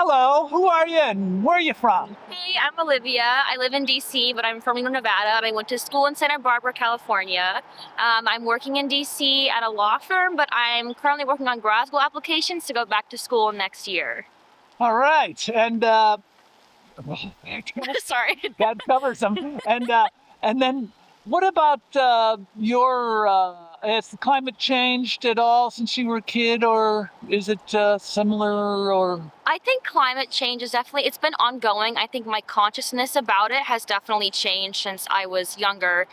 hello. Who are you and where are you from? Hey, I'm Olivia. I live in DC, but I'm from Reno, Nevada, and I went to school in Santa Barbara, California. I'm working in DC at a law firm, but I'm currently working on grad school applications to go back to school next year. All right. And well, Sorry. that covers them. And then what about has the climate changed at all since you were a kid, or is it similar, or? I think climate change is definitely, it's been ongoing. I think my consciousness about it has definitely changed since I was younger.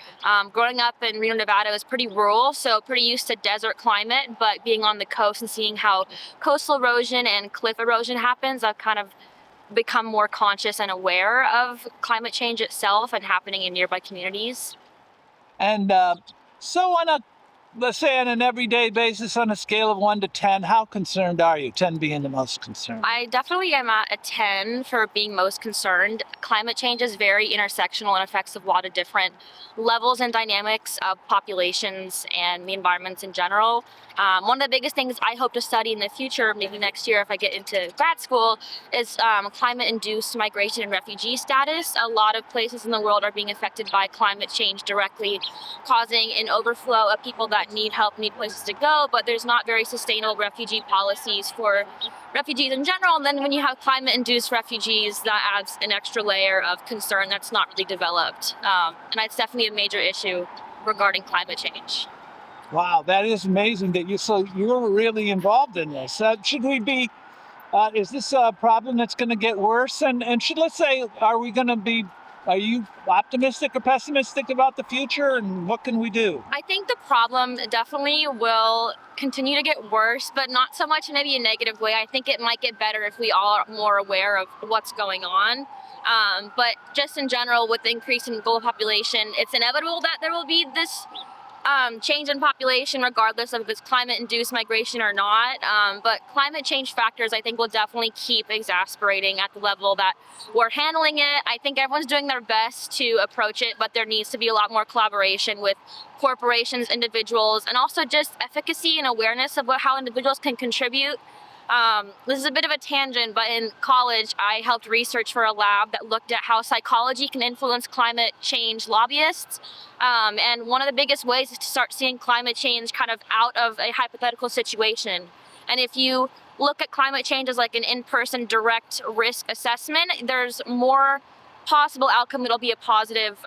Growing up in Reno, Nevada was pretty rural, so pretty used to desert climate, but being on the coast and seeing how coastal erosion and cliff erosion happens, I've kind of become more conscious and aware of climate change itself and happening in nearby communities. And so let's say on an everyday basis, on a scale of 1 to 10, how concerned are you? 10 being the most concerned. I definitely am at a 10 for being most concerned. Climate change is very intersectional and affects a lot of different levels and dynamics of populations and the environments in general. One of the biggest things I hope to study in the future, maybe next year if I get into grad school, is climate-induced migration and refugee status. A lot of places in the world are being affected by climate change directly, causing an overflow of people that need help, need places to go, but there's not very sustainable refugee policies for refugees in general. And then when you have climate-induced refugees, that adds an extra layer of concern that's not really developed. And it's definitely a major issue regarding climate change. Wow, that is amazing that you're really involved in this. Should we be? Is this a problem that's going to get worse? And let's say, are you optimistic or pessimistic about the future? And what can we do? I think the problem definitely will continue to get worse, but not so much in maybe a negative way. I think it might get better if we all are more aware of what's going on. But just in general, with the increase in global population, it's inevitable that there will be this change in population regardless of if it's climate-induced migration or not. But climate change factors, I think, will definitely keep exasperating at the level that we're handling it. I think everyone's doing their best to approach it, but there needs to be a lot more collaboration with corporations, individuals, and also just efficacy and awareness of how individuals can contribute. This is a bit of a tangent, but in college, I helped research for a lab that looked at how psychology can influence climate change lobbyists. And one of the biggest ways is to start seeing climate change kind of out of a hypothetical situation. And if you look at climate change as like an in-person direct risk assessment, there's more possible outcome that'll be a positive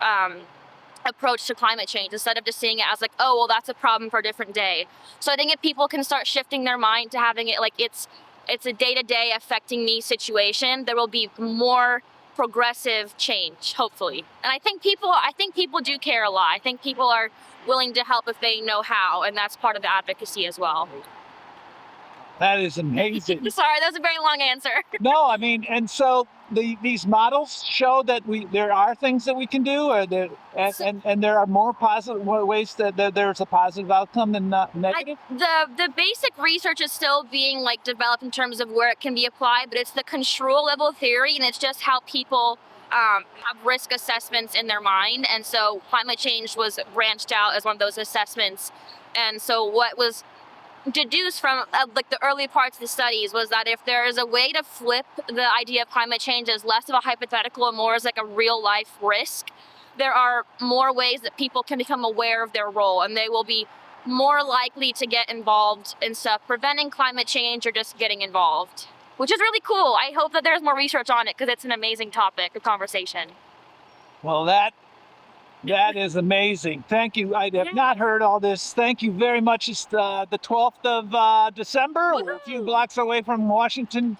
approach to climate change instead of just seeing it as like, oh, well, that's a problem for a different day. So I think if people can start shifting their mind to having it like it's a day-to-day affecting me situation, there will be more progressive change, hopefully. And I think people do care a lot. I think people are willing to help if they know how, and that's part of the advocacy as well. That is amazing. Sorry, that was a very long answer. No, I mean, and so these models show that there are things that we can do, and there are more positive ways that there's a positive outcome than negative. The basic research is still being like developed in terms of where it can be applied, but it's the control level theory, and it's just how people have risk assessments in their mind. And so climate change was branched out as one of those assessments. And so what was deduced from like the early parts of the studies was that if there is a way to flip the idea of climate change as less of a hypothetical and more as like a real life risk, there are more ways that people can become aware of their role, and they will be more likely to get involved in stuff preventing climate change or just getting involved, which is really cool. I hope that there's more research on it because it's an amazing topic of conversation. Well, that is amazing. Thank you. I have not heard all this. Thank you very much. It's the 12th of December. We're a few blocks away from Washington,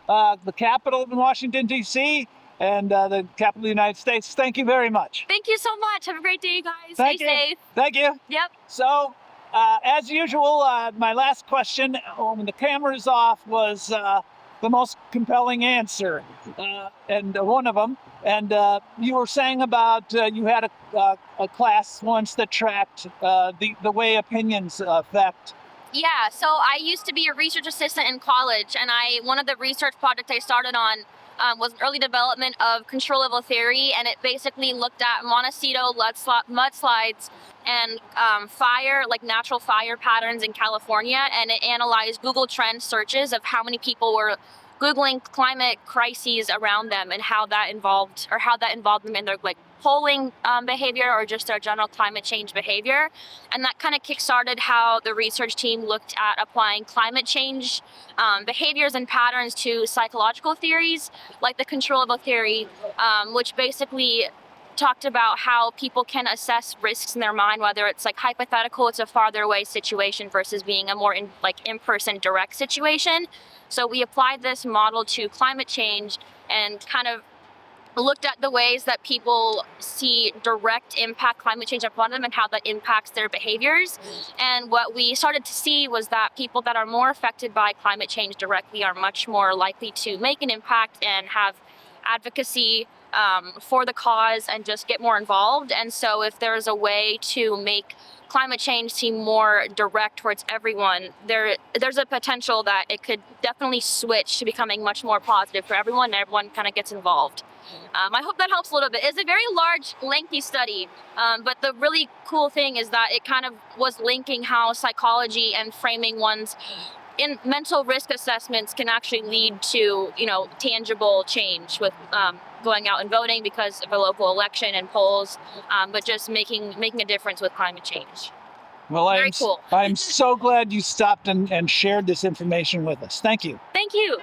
the capital in Washington, D.C., and the capital of the United States. Thank you very much. Thank you so much. Have a great day, you guys. Stay safe. Thank you. Yep. So, as usual, my last question when the camera's off was the most compelling answer, and one of them. And you were saying about you had a class once that tracked the way opinions affect. Yeah, so I used to be a research assistant in college, and one of the research projects I started on was early development of control level theory, and it basically looked at Montecito mudslides and fire, like natural fire patterns in California, and it analyzed Google Trends searches of how many people were Googling climate crises around them and how that involved them in their like polling behavior or just their general climate change behavior. And that kind of kickstarted how the research team looked at applying climate change behaviors and patterns to psychological theories like the controllable theory, which basically talked about how people can assess risks in their mind, whether it's like hypothetical, it's a farther away situation versus being a more in-person direct situation. So we applied this model to climate change and kind of looked at the ways that people see direct impact climate change upon them and how that impacts their behaviors. And what we started to see was that people that are more affected by climate change directly are much more likely to make an impact and have advocacy for the cause and just get more involved. And so if there's a way to make climate change seem more direct towards everyone, there's a potential that it could definitely switch to becoming much more positive for everyone, and everyone kind of gets involved. I hope that helps a little bit. It's a very large, lengthy study, but the really cool thing is that it kind of was linking how psychology and framing one's in mental risk assessments can actually lead to, tangible change with going out and voting because of a local election and polls, but just making a difference with climate change. Well, Very cool. I'm so glad you stopped and shared this information with us. Thank you. Thank you.